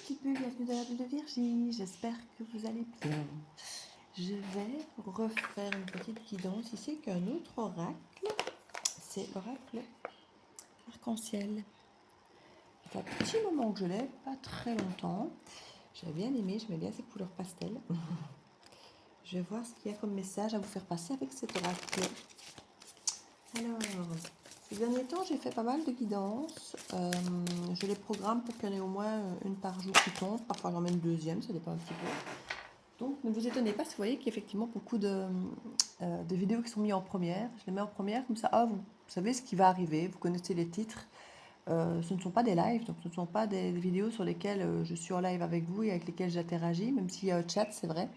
Petit peu, bienvenue dans la bulle de Virginie, j'espère que vous allez bien. Je vais refaire une petite guidance ici avec un autre oracle, c'est l'oracle arc-en-ciel. Ça fait un petit moment que je l'ai, pas très longtemps. J'avais bien aimé, j'aimais bien ces couleurs pastel. Je vais voir ce qu'il y a comme message à vous faire passer avec cet oracle. Alors, ces derniers temps, j'ai fait pas mal de guidances. Je les programme pour qu'il y en ait au moins une par jour qui tombe. Parfois, j'en mets une deuxième, ça dépend un petit peu. Donc, ne vous étonnez pas si vous voyez qu'il y a effectivement beaucoup de vidéos qui sont mises en première. Je les mets en première, comme ça, vous savez ce qui va arriver, vous connaissez les titres. Ce ne sont pas des lives, donc ce ne sont pas des vidéos sur lesquelles je suis en live avec vous et avec lesquelles j'interagis, même s'il y a un chat, c'est vrai.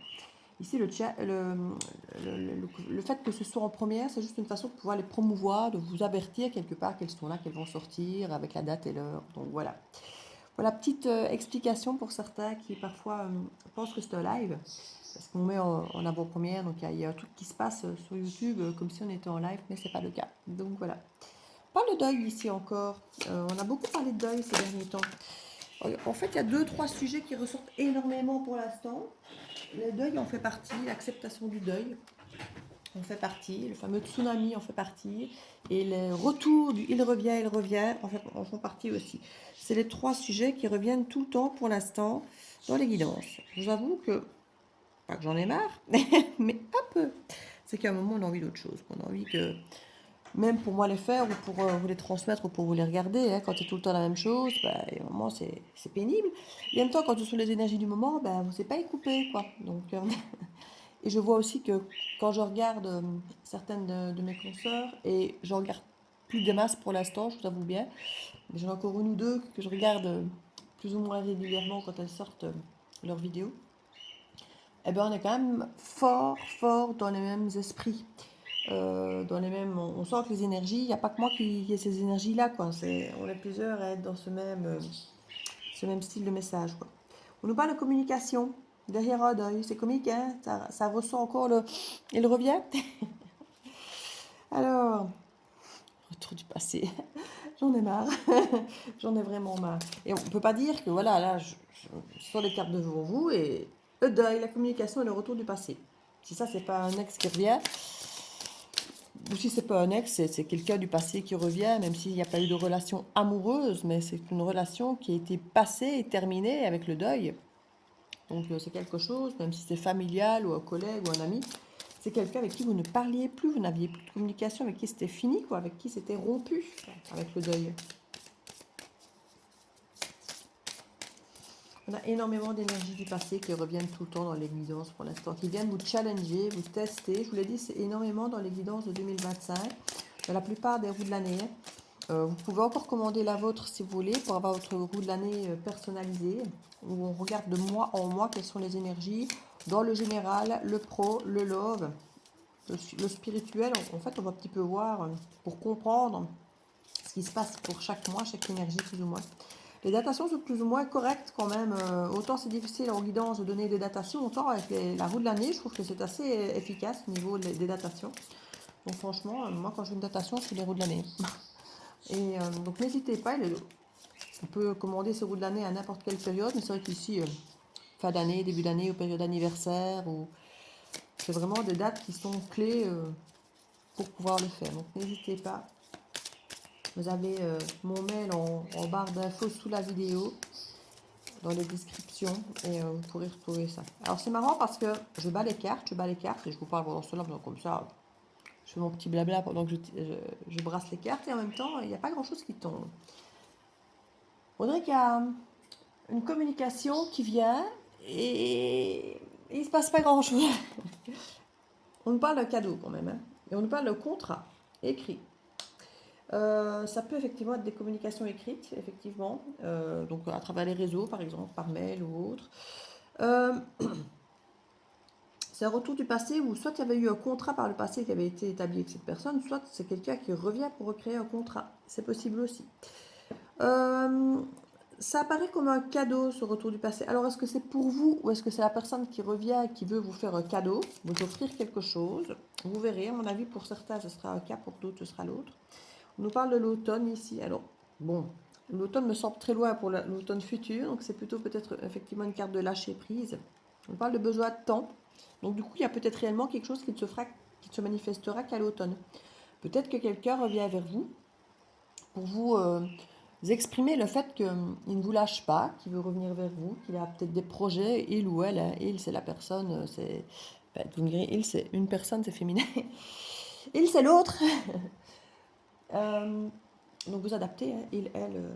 Ici, le fait que ce soit en première, c'est juste une façon de pouvoir les promouvoir, de vous avertir quelque part qu'elles sont là, qu'elles vont sortir avec la date et l'heure. Donc voilà. Voilà, petite explication pour certains qui parfois pensent que c'est un live, parce qu'on met en avant-première, donc il y a un truc qui se passe sur YouTube comme si on était en live, mais c'est pas le cas. Donc voilà. On parle de deuil ici encore. On a beaucoup parlé de deuil ces derniers temps. En fait, il y a deux, trois sujets qui ressortent énormément pour l'instant. Le deuil en fait partie, l'acceptation du deuil en fait partie, le fameux tsunami en fait partie, et les retours du il revient en font partie aussi. C'est les trois sujets qui reviennent tout le temps pour l'instant dans les guidances. Je vous avoue que, pas que j'en ai marre, mais un peu. C'est qu'à un moment on a envie d'autre chose. On a envie que, même pour moi les faire, ou pour vous les transmettre, ou pour vous les regarder, quand c'est tout le temps la même chose, à un moment c'est pénible. Et en même temps, quand ce sont les énergies du moment, vous ne savez pas y couper, quoi. Donc, et je vois aussi que quand je regarde certaines de mes consoeurs, et j'en regarde plus des masses pour l'instant, je vous avoue bien, mais j'en ai encore une ou deux que je regarde plus ou moins régulièrement quand elles sortent leurs vidéos, et ben on est quand même fort, fort dans les mêmes esprits. Dans les mêmes, on sent que les énergies, il n'y a pas que moi qui ai ces énergies-là, quoi. On est plusieurs à être dans ce même style de message, quoi. On nous parle de communication derrière un deuil. C'est comique, hein, ça ressent encore le... Il revient. Alors, retour du passé. J'en ai marre. J'en ai vraiment marre. Et on ne peut pas dire que, voilà, là, je sors les cartes devant vous et le deuil, la communication et le retour du passé. Si ça, c'est pas un ex qui revient, ou si c'est pas un ex, c'est quelqu'un du passé qui revient, même s'il n'y a pas eu de relation amoureuse, mais c'est une relation qui a été passée et terminée avec le deuil. Donc c'est quelque chose, même si c'est familial ou un collègue ou un ami, c'est quelqu'un avec qui vous ne parliez plus, vous n'aviez plus de communication, avec qui c'était fini, quoi, avec qui c'était rompu, avec le deuil. On a énormément d'énergie du passé qui reviennent tout le temps dans les guidances pour l'instant, qui viennent vous challenger, vous tester. Je vous l'ai dit, c'est énormément dans les guidances de 2025, dans la plupart des roues de l'année. Vous pouvez encore commander la vôtre si vous voulez pour avoir votre roue de l'année personnalisée, où on regarde de mois en mois quelles sont les énergies dans le général, le pro, le love, le spirituel. En fait, on va un petit peu voir pour comprendre ce qui se passe pour chaque mois, chaque énergie plus ou moins. Les datations sont plus ou moins correctes quand même. Autant c'est difficile en guidance de donner des datations, autant avec la roue de l'année, je trouve que c'est assez efficace au niveau des datations. Donc franchement, moi quand je fais une datation, c'est les roues de l'année. Et donc n'hésitez pas, on peut commander ces roues de l'année à n'importe quelle période, mais c'est vrai qu'ici, fin d'année, début d'année, ou période anniversaire, c'est vraiment des dates qui sont clés pour pouvoir le faire. Donc n'hésitez pas. Vous avez mon mail en barre d'infos sous la vidéo, dans les descriptions, et vous pourrez retrouver ça. Alors c'est marrant parce que je bats les cartes, et je vous parle pendant cela, comme ça, je fais mon petit blabla pendant que je brasse les cartes, et en même temps, il n'y a pas grand-chose qui tombe. On dirait qu'il y a une communication qui vient et il ne se passe pas grand-chose. On nous parle d'un cadeau quand même, hein, et on nous parle de contrat écrit. Ça peut effectivement être des communications écrites, effectivement, donc à travers les réseaux, par exemple, par mail ou autre. C'est un retour du passé où soit il y avait eu un contrat par le passé qui avait été établi avec cette personne, soit c'est quelqu'un qui revient pour recréer un contrat. C'est possible aussi. Ça apparaît comme un cadeau, ce retour du passé. Alors, est-ce que c'est pour vous ou est-ce que c'est la personne qui revient et qui veut vous faire un cadeau, vous offrir quelque chose? Vous verrez, à mon avis, pour certains, ce sera un cas, pour d'autres, ce sera l'autre. On nous parle de l'automne ici. Alors, bon, L'automne me semble très loin pour l'automne futur, donc c'est plutôt peut-être effectivement une carte de lâcher prise. On parle de besoin de temps. Donc du coup, il y a peut-être réellement quelque chose qui ne se fera, qui ne se manifestera qu'à l'automne. Peut-être que quelqu'un revient vers vous pour vous exprimer le fait qu'il ne vous lâche pas, qu'il veut revenir vers vous, qu'il a peut-être des projets, il ou elle, hein. Il c'est la personne, c'est... vous me direz, il c'est une personne, c'est féminin. Il c'est l'autre. Donc vous adaptez, hein, il, elle.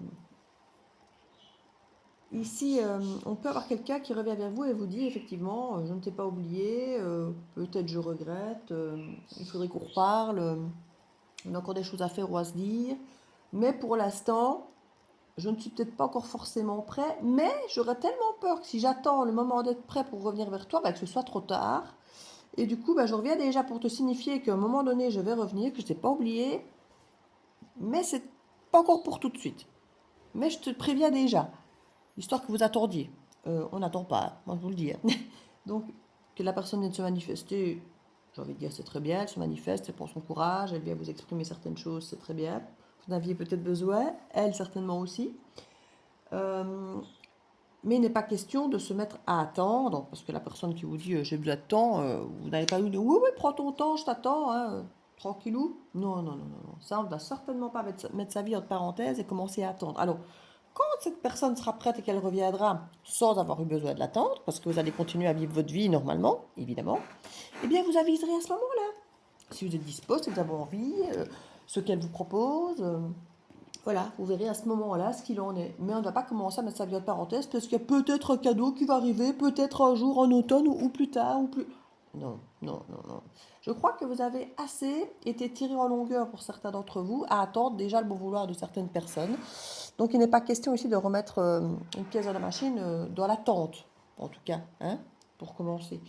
Ici, on peut avoir quelqu'un qui revient vers vous et vous dit effectivement, je ne t'ai pas oublié, peut-être je regrette, il faudrait qu'on reparle, on a encore des choses à faire ou à se dire, mais pour l'instant, je ne suis peut-être pas encore forcément prêt, mais j'aurais tellement peur que si j'attends le moment d'être prêt pour revenir vers toi, bah, que ce soit trop tard. Et du coup, bah, je reviens déjà pour te signifier qu'à un moment donné, je vais revenir, que je ne t'ai pas oublié, mais c'est pas encore pour tout de suite. Mais je te préviens déjà, histoire que vous attendiez. On n'attend pas, moi je vous le dis. Donc, que la personne vienne se manifester, j'ai envie de dire c'est très bien, elle se manifeste, elle prend son courage, elle vient vous exprimer certaines choses, c'est très bien. Vous en aviez peut-être besoin, elle certainement aussi. Mais il n'est pas question de se mettre à attendre, parce que la personne qui vous dit j'ai besoin de temps, vous n'avez pas eu de oui, oui, prends ton temps, je t'attends, hein, tranquillou. Non, non, non, non, non. Ça, on ne va certainement pas mettre sa vie entre parenthèses et commencer à attendre. Alors, quand cette personne sera prête et qu'elle reviendra sans avoir eu besoin de l'attendre, parce que vous allez continuer à vivre votre vie normalement, évidemment, eh bien, vous aviserez à ce moment-là. Si vous êtes dispo, si vous avez envie, ce qu'elle vous propose. Voilà, vous verrez à ce moment-là ce qu'il en est. Mais on ne va pas commencer à mettre sa vie entre parenthèses parce qu'il y a peut-être un cadeau qui va arriver, peut-être un jour en automne ou plus tard ou plus. Non, non, non, non. Je crois que vous avez assez été tiré en longueur pour certains d'entre vous à attendre déjà le bon vouloir de certaines personnes. Donc il n'est pas question ici de remettre une pièce dans la machine dans l'attente, en tout cas, hein, pour commencer.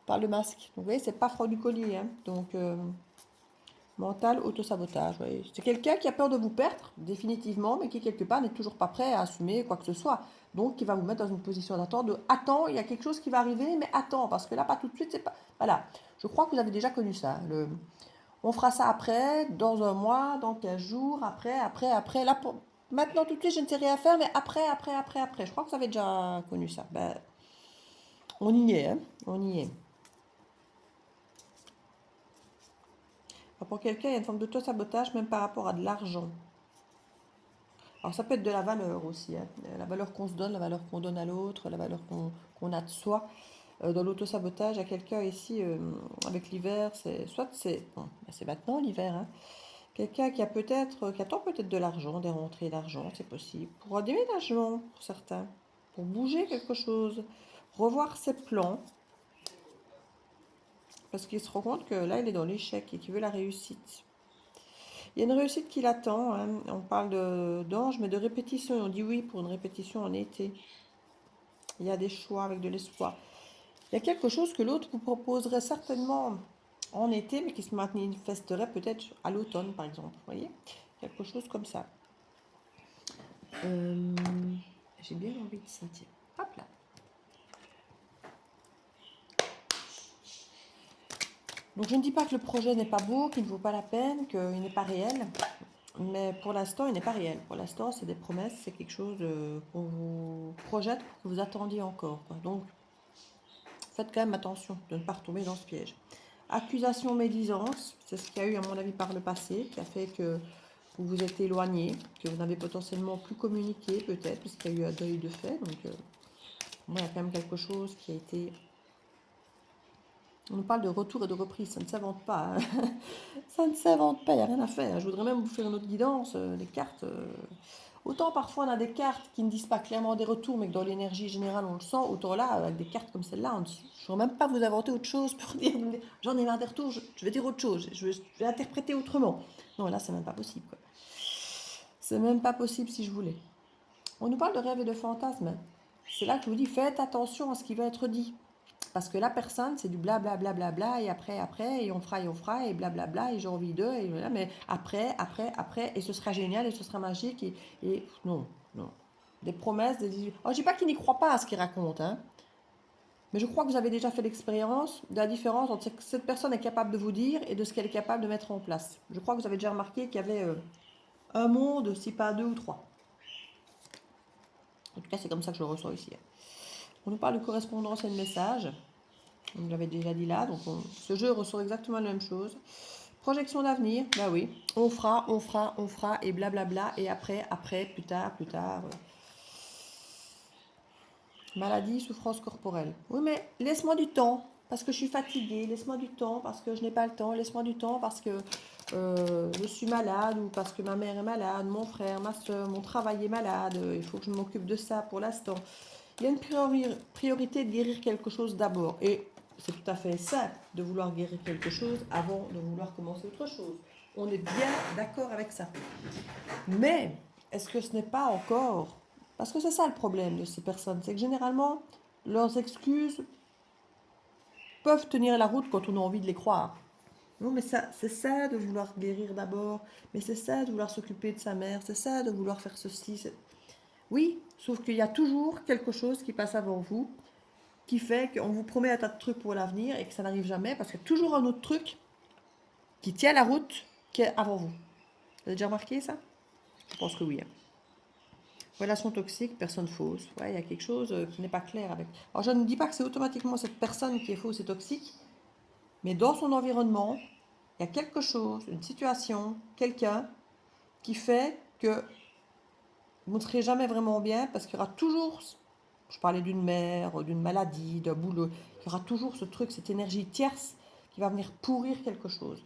Par le masque. Donc, vous voyez, c'est pas froid du collier. Hein. Donc, mental, autosabotage. Oui. C'est quelqu'un qui a peur de vous perdre, définitivement, mais qui, quelque part, n'est toujours pas prêt à assumer quoi que ce soit. Donc, qui va vous mettre dans une position d'attente de attends, il y a quelque chose qui va arriver, mais attends, parce que là, pas tout de suite, c'est pas. Voilà. Je crois que vous avez déjà connu ça. On fera ça après, dans un mois, dans 15 jours, après. Là, maintenant, tout de suite, je ne sais rien faire, mais après. Je crois que vous avez déjà connu ça. Ben, on y est, hein. On y est. Pour quelqu'un, il y a une forme d'auto-sabotage, même par rapport à de l'argent. Alors ça peut être de la valeur aussi, hein. La valeur qu'on se donne, la valeur qu'on donne à l'autre, la valeur qu'on a de soi. Dans l'auto-sabotage, il y a quelqu'un ici, avec l'hiver, soit c'est bon, ben, c'est maintenant l'hiver, hein. Quelqu'un qui attend peut-être de l'argent, des rentrées d'argent, c'est possible. Pour un déménagement, pour certains. Pour bouger quelque chose. Revoir ses plans. Parce qu'il se rend compte que là, il est dans l'échec et qu'il veut la réussite. Il y a une réussite qui l'attend, hein. On parle d'ange, mais de répétition. On dit oui pour une répétition en été. Il y a des choix avec de l'espoir. Il y a quelque chose que l'autre vous proposerait certainement en été, mais qui se manifesterait peut-être à l'automne, par exemple. Vous voyez? Quelque chose comme ça. J'ai bien envie de sentir. Hop là. Donc je ne dis pas que le projet n'est pas beau, qu'il ne vaut pas la peine, qu'il n'est pas réel. Mais pour l'instant, il n'est pas réel. Pour l'instant, c'est des promesses, c'est quelque chose qu'on vous projette pour que vous attendiez encore, quoi. Donc, faites quand même attention de ne pas retomber dans ce piège. Accusation, médisance, c'est ce qu'il y a eu à mon avis par le passé, qui a fait que vous vous êtes éloigné, que vous n'avez potentiellement plus communiqué peut-être, parce qu'il y a eu un deuil de fait. Donc, moi, il y a quand même quelque chose qui a été... On nous parle de retour et de reprise, ça ne s'invente pas. Hein. Ça ne s'invente pas, il n'y a rien à faire. Je voudrais même vous faire une autre guidance, des cartes. Autant parfois on a des cartes qui ne disent pas clairement des retours, mais que dans l'énergie générale on le sent, autant là, avec des cartes comme celle-là, je ne saurais même pas vous inventer autre chose pour dire j'en ai marre des retours, je vais dire autre chose, je vais interpréter autrement. Non, là c'est même pas possible. Quoi. C'est même pas possible si je voulais. On nous parle de rêves et de fantasmes. C'est là que je vous dis, faites attention à ce qui va être dit. Parce que la personne, c'est du blablabla, bla, bla, bla, et après, et on fera, et blablabla, et j'ai envie d'eux, et voilà, mais après, et ce sera génial, et ce sera magique, et non, non. Des promesses, des... Oh, je dis pas qu'ils n'y croient pas à ce qu'ils racontent, hein, mais je crois que vous avez déjà fait l'expérience de la différence entre ce que cette personne est capable de vous dire et de ce qu'elle est capable de mettre en place. Je crois que vous avez déjà remarqué qu'il y avait un monde, si pas deux ou trois. En tout cas, c'est comme ça que je le ressens ici. On nous parle de correspondance et de message. On l'avait déjà dit là, donc ce jeu ressort exactement la même chose. Projection d'avenir, bah oui, on fera, et blablabla, et après, plus tard. Maladie, souffrance corporelle. Oui, mais laisse-moi du temps, parce que je suis fatiguée, laisse-moi du temps, parce que je n'ai pas le temps, laisse-moi du temps, parce que je suis malade, ou parce que ma mère est malade, mon frère, ma soeur, mon travail est malade, il faut que je m'occupe de ça pour l'instant. Il y a une priorité de guérir quelque chose d'abord, et c'est tout à fait simple de vouloir guérir quelque chose avant de vouloir commencer autre chose. On est bien d'accord avec ça. Mais est-ce que ce n'est pas encore... Parce que c'est ça le problème de ces personnes, c'est que généralement, leurs excuses peuvent tenir la route quand on a envie de les croire. Non, mais ça, c'est ça de vouloir guérir d'abord, mais c'est ça de vouloir s'occuper de sa mère, c'est ça de vouloir faire ceci. Oui, sauf qu'il y a toujours quelque chose qui passe avant vous, qui fait qu'on vous promet un tas de trucs pour l'avenir et que ça n'arrive jamais, parce qu'il y a toujours un autre truc qui tient la route qui est avant vous. Vous avez déjà remarqué ça? Je pense que oui. Relation toxique, personne fausse. Ouais, il y a quelque chose qui n'est pas clair avec. Alors, je ne dis pas que c'est automatiquement cette personne qui est fausse et toxique, mais dans son environnement, il y a quelque chose, une situation, quelqu'un qui fait que vous ne serez jamais vraiment bien parce qu'il y aura toujours, je parlais d'une mère, d'une maladie, d'un boulot, il y aura toujours ce truc, cette énergie tierce qui va venir pourrir quelque chose.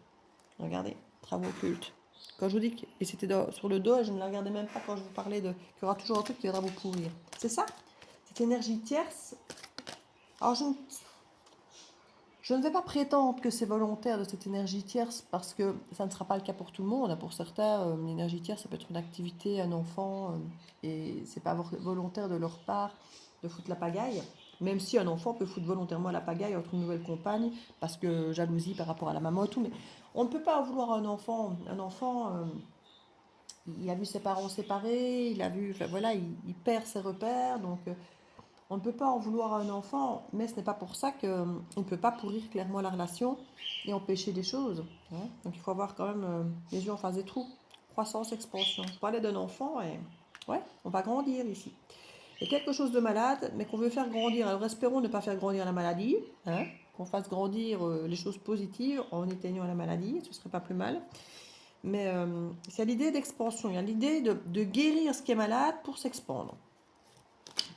Regardez, travaux occultes. Quand je vous dis que et c'était sur le dos, et je ne la regardais même pas quand je vous parlais de qu'il y aura toujours un truc qui viendra vous pourrir. C'est ça, cette énergie tierce. Alors je ne vais pas prétendre que c'est volontaire de cette énergie tierce parce que ça ne sera pas le cas pour tout le monde. Pour certains, l'énergie tierce, ça peut être une activité, un enfant, et c'est pas volontaire de leur part de foutre la pagaille. Même si un enfant peut foutre volontairement la pagaille entre une nouvelle compagne parce que jalousie par rapport à la maman et tout. Mais on ne peut pas vouloir un enfant. Un enfant, il a vu ses parents séparés, il a vu, enfin, voilà, il perd ses repères, donc. On ne peut pas en vouloir à un enfant, mais ce n'est pas pour ça qu'on ne peut pas pourrir clairement la relation et empêcher des choses. Hein. Donc il faut avoir quand même les yeux en face des trous. Croissance, expansion. Je parlais d'un enfant et ouais, on va grandir ici. Il y a quelque chose de malade, mais qu'on veut faire grandir. Alors espérons ne pas faire grandir la maladie, hein, qu'on fasse grandir les choses positives en éteignant la maladie, ce ne serait pas plus mal. Mais c'est l'idée d'expansion, il y a l'idée de guérir ce qui est malade pour s'expandre.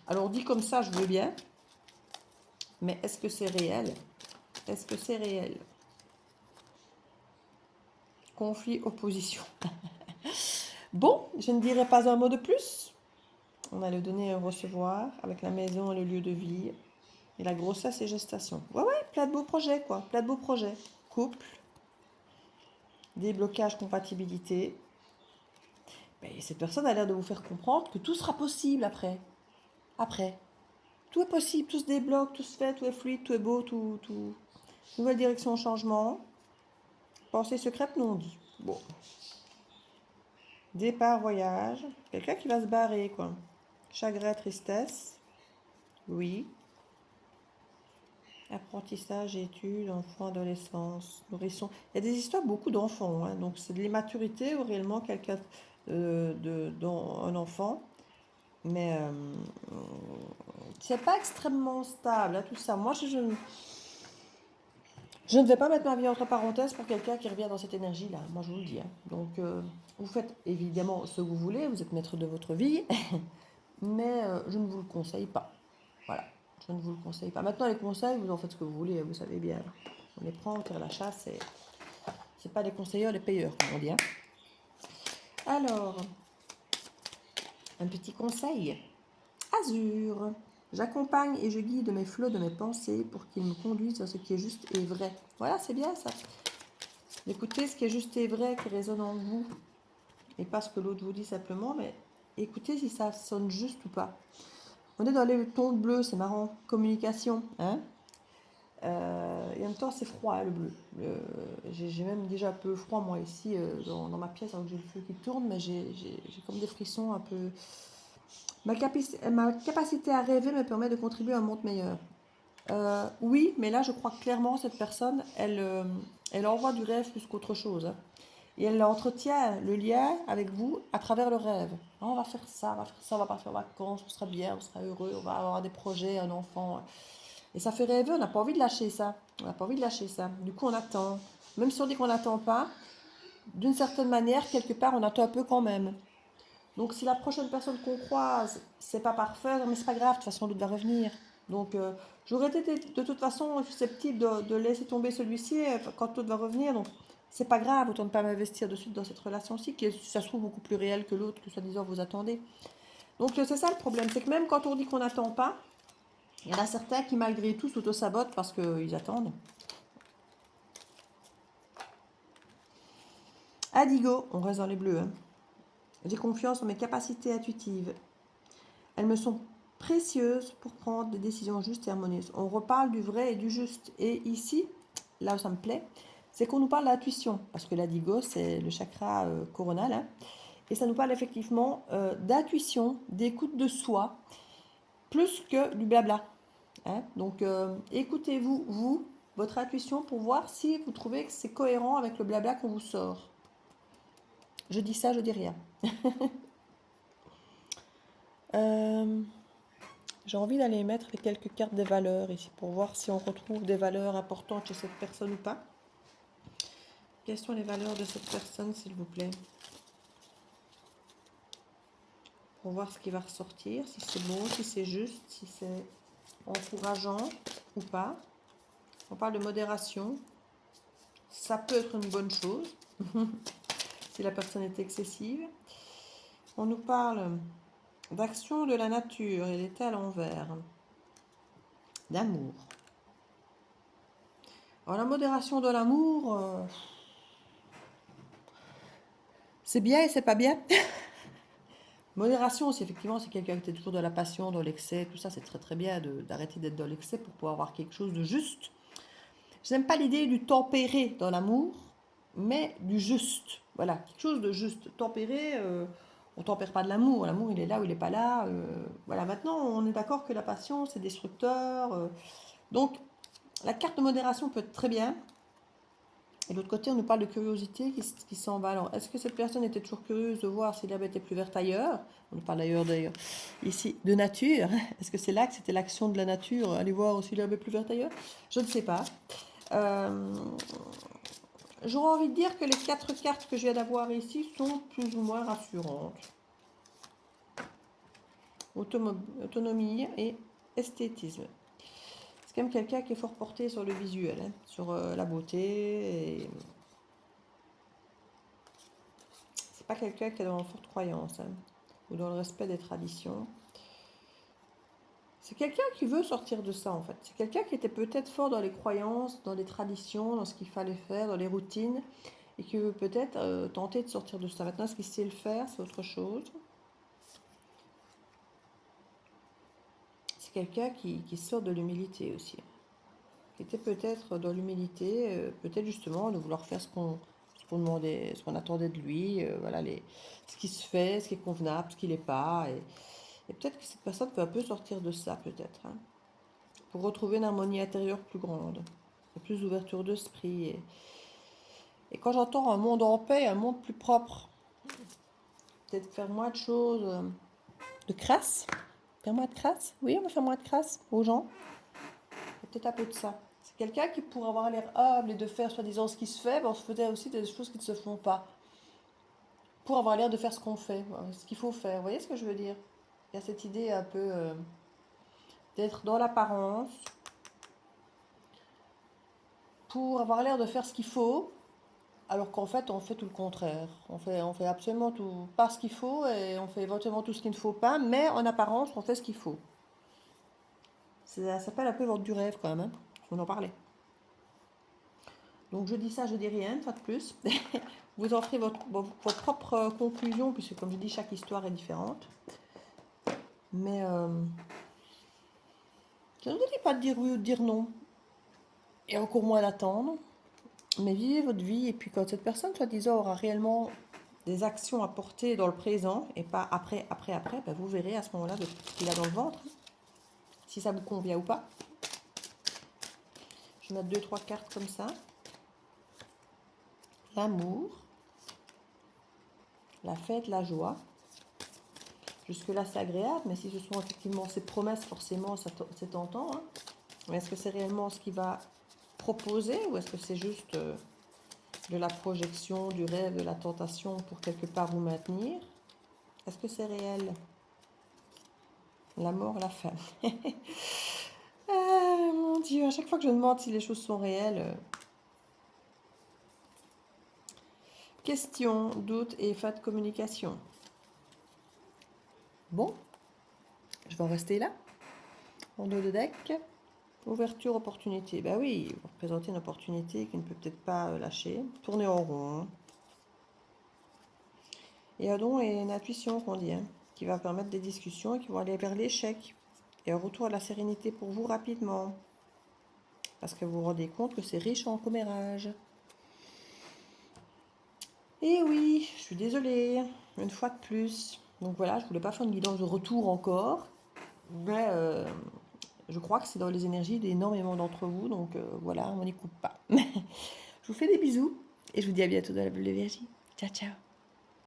Alors dit comme ça, je veux bien, mais est-ce que c'est réel? Est-ce que c'est réel? Conflit, opposition. Bon, je ne dirai pas un mot de plus. On a le donner et recevoir avec la maison et le lieu de vie. Et la grossesse et gestation. Ouais, plein de beaux projets, quoi. Plein de beaux projets. Couple, déblocage, compatibilité. Mais cette personne a l'air de vous faire comprendre que tout sera possible après. Après. Tout est possible, tout se débloque, tout se fait, tout est fluide, tout est beau, tout. Nouvelle direction, changement. Pensée secrète, non dit. Bon. Départ, voyage. Quelqu'un qui va se barrer, quoi. Chagrin, tristesse. Oui. Apprentissage, études, enfants, adolescence, nourrisson. Il y a des histoires, beaucoup d'enfants. Hein. Donc, c'est de l'immaturité ou réellement quelqu'un un enfant. Mais c'est pas extrêmement stable, hein, tout ça. Moi, je ne vais pas mettre ma vie entre parenthèses pour quelqu'un qui revient dans cette énergie-là. Moi, je vous le dis. Hein. Donc, vous faites évidemment ce que vous voulez. Vous êtes maître de votre vie. Mais je ne vous le conseille pas. Voilà. Je ne vous le conseille pas. Maintenant, les conseils, vous en faites ce que vous voulez. Vous savez bien. On les prend, on tire la chasse. Et c'est pas les conseilleurs, les payeurs, comme on dit. Hein. Alors, un petit conseil. Azur. J'accompagne et je guide mes flots de mes pensées pour qu'ils me conduisent vers ce qui est juste et vrai. Voilà, c'est bien ça. Écoutez ce qui est juste et vrai, qui résonne en vous. Et pas ce que l'autre vous dit simplement, mais écoutez si ça sonne juste ou pas. On est dans les tons bleus, c'est marrant. Communication, hein. Et en même temps, c'est froid, hein, le bleu. J'ai même déjà un peu froid, moi, ici, dans ma pièce, alors que j'ai le feu qui tourne, mais j'ai comme des frissons un peu... Ma capacité à rêver me permet de contribuer à un monde meilleur. Oui, mais là, je crois que clairement, cette personne, elle envoie du rêve plus qu'autre chose. Hein. Et elle entretient le lien avec vous à travers le rêve. Ah, on va faire ça, on va faire ça, on va partir en vacances, on sera bien, on sera heureux, on va avoir des projets, un enfant. Et ça fait rêver, on n'a pas envie de lâcher ça. On n'a pas envie de lâcher ça. Du coup, on attend. Même si on dit qu'on n'attend pas, d'une certaine manière, quelque part, on attend un peu quand même. Donc, si la prochaine personne qu'on croise, c'est pas parfait, non, mais c'est pas grave, de toute façon, l'autre va revenir. Donc, j'aurais été de toute façon susceptible de laisser tomber celui-ci quand l'autre va revenir. Donc, c'est pas grave, autant ne pas m'investir de suite dans cette relation-ci, qui est, si ça se trouve, beaucoup plus réelle que l'autre, que soi-disant vous attendez. Donc, c'est ça le problème, c'est que même quand on dit qu'on n'attend pas, il y en a certains qui, malgré tout, s'auto-sabotent parce qu'ils attendent. Adigo, on reste dans les bleus. Hein. J'ai confiance en mes capacités intuitives. Elles me sont précieuses pour prendre des décisions justes et harmonieuses. On reparle du vrai et du juste. Et ici, là où ça me plaît, c'est qu'on nous parle d'intuition. Parce que l'adigo, c'est le chakra coronal. Hein, et ça nous parle effectivement d'intuition, d'écoute de soi, plus que du blabla. Hein. Donc, écoutez-vous, vous, votre intuition, pour voir si vous trouvez que c'est cohérent avec le blabla qu'on vous sort. Je dis ça, je dis rien. J'ai envie d'aller mettre les quelques cartes des valeurs ici pour voir si on retrouve des valeurs importantes chez cette personne ou pas. Quelles sont les valeurs de cette personne, s'il vous plaît? Pour voir ce qui va ressortir, si c'est bon, si c'est juste, si c'est encourageant ou pas. On parle de modération. Ça peut être une bonne chose si la personne est excessive. On nous parle d'action de la nature, il était à l'envers. D'amour. Alors la modération de l'amour, c'est bien et c'est pas bien. Modération, c'est effectivement, c'est quelqu'un qui est toujours dans la passion, dans l'excès, tout ça, c'est très très bien d'arrêter d'être dans l'excès pour pouvoir avoir quelque chose de juste. Je n'aime pas l'idée du tempéré dans l'amour, mais du juste. Voilà, quelque chose de juste. Tempéré, on ne tempère pas de l'amour. L'amour, il est là ou il n'est pas là. Voilà, maintenant, on est d'accord que la passion, c'est destructeur. Donc, la carte de modération peut être très bien. Et de l'autre côté, on nous parle de curiosité qui s'en va. Alors, est-ce que cette personne était toujours curieuse de voir si l'herbe était plus verte ailleurs? On nous parle d'ailleurs ici de nature. Est-ce que c'est là que c'était l'action de la nature? Aller voir si l'herbe est plus verte ailleurs? Je ne sais pas. J'aurais envie de dire que les 4 cartes que je viens d'avoir ici sont plus ou moins rassurantes. Autonomie et esthétisme. C'est quand même quelqu'un qui est fort porté sur le visuel, hein, sur la beauté. Et... c'est pas quelqu'un qui est dans une forte croyance, hein, ou dans le respect des traditions. C'est quelqu'un qui veut sortir de ça, en fait. C'est quelqu'un qui était peut-être fort dans les croyances, dans les traditions, dans ce qu'il fallait faire, dans les routines, et qui veut peut-être tenter de sortir de ça. Maintenant, ce qu'il sait le faire, c'est autre chose. C'est quelqu'un qui sort de l'humilité aussi. Qui était peut-être dans l'humilité, peut-être justement de vouloir faire ce qu'on demandait, ce qu'on attendait de lui, voilà, ce qui se fait, ce qui est convenable, ce qui n'est pas. Et peut-être que cette personne peut un peu sortir de ça, peut-être. Hein, pour retrouver une harmonie intérieure plus grande, plus d'ouverture d'esprit. Et quand j'entends un monde en paix, un monde plus propre, peut-être faire moins de choses de crasse. Faire moins de crasse. Oui, on va faire moins de crasse aux gens. Peut-être un peu de ça. C'est quelqu'un qui, pour avoir l'air humble et de faire soi-disant ce qui se fait, ben on se faisait aussi des choses qui ne se font pas. Pour avoir l'air de faire ce qu'on fait, ce qu'il faut faire. Vous voyez ce que je veux dire? Il y a cette idée un peu d'être dans l'apparence pour avoir l'air de faire ce qu'il faut, alors qu'en fait, on fait tout le contraire. On fait absolument tout, pas ce qu'il faut, et on fait éventuellement tout ce qu'il ne faut pas, mais en apparence, on fait ce qu'il faut. Ça s'appelle un peu vendre du rêve quand même, hein. On en parlait. Donc je dis ça, je dis rien, pas de plus. Vous en ferez votre propre conclusion, puisque comme je dis, chaque histoire est différente. Mais ça ne vous dit pas de dire oui ou de dire non. Et encore moins d'attendre. Mais vivez votre vie, et puis quand cette personne, soi-disant, aura réellement des actions à porter dans le présent, et pas après, ben vous verrez à ce moment-là de ce qu'il a dans le ventre, si ça vous convient ou pas. Je vais mettre 2-3 cartes comme ça. L'amour, la fête, la joie. Jusque-là, c'est agréable, mais si ce sont effectivement ces promesses, forcément, c'est tentant. Hein. Mais est-ce que c'est réellement ce qu'il va proposer ou est-ce que c'est juste de la projection, du rêve, de la tentation pour quelque part vous maintenir? Est-ce que c'est réel? La mort, la fin. Ah, mon Dieu, à chaque fois que je me demande si les choses sont réelles. Question, doute et fin de communication. Bon, je vais en rester là. En dos de deck. Ouverture, opportunité. Ben oui, vous représentez une opportunité qui ne peut peut-être pas lâcher. Tourner en rond. Et un don et une intuition qu'on dit, hein, qui va permettre des discussions et qui vont aller vers l'échec. Et un retour à la sérénité pour vous rapidement. Parce que vous vous rendez compte que c'est riche en commérage. Et oui, je suis désolée, une fois de plus. Donc voilà, je voulais pas faire une guidance de retour encore. Mais je crois que c'est dans les énergies d'énormément d'entre vous. Donc voilà, on n'y coupe pas. Je vous fais des bisous et je vous dis à bientôt dans la bulle de Virgie. Ciao, ciao.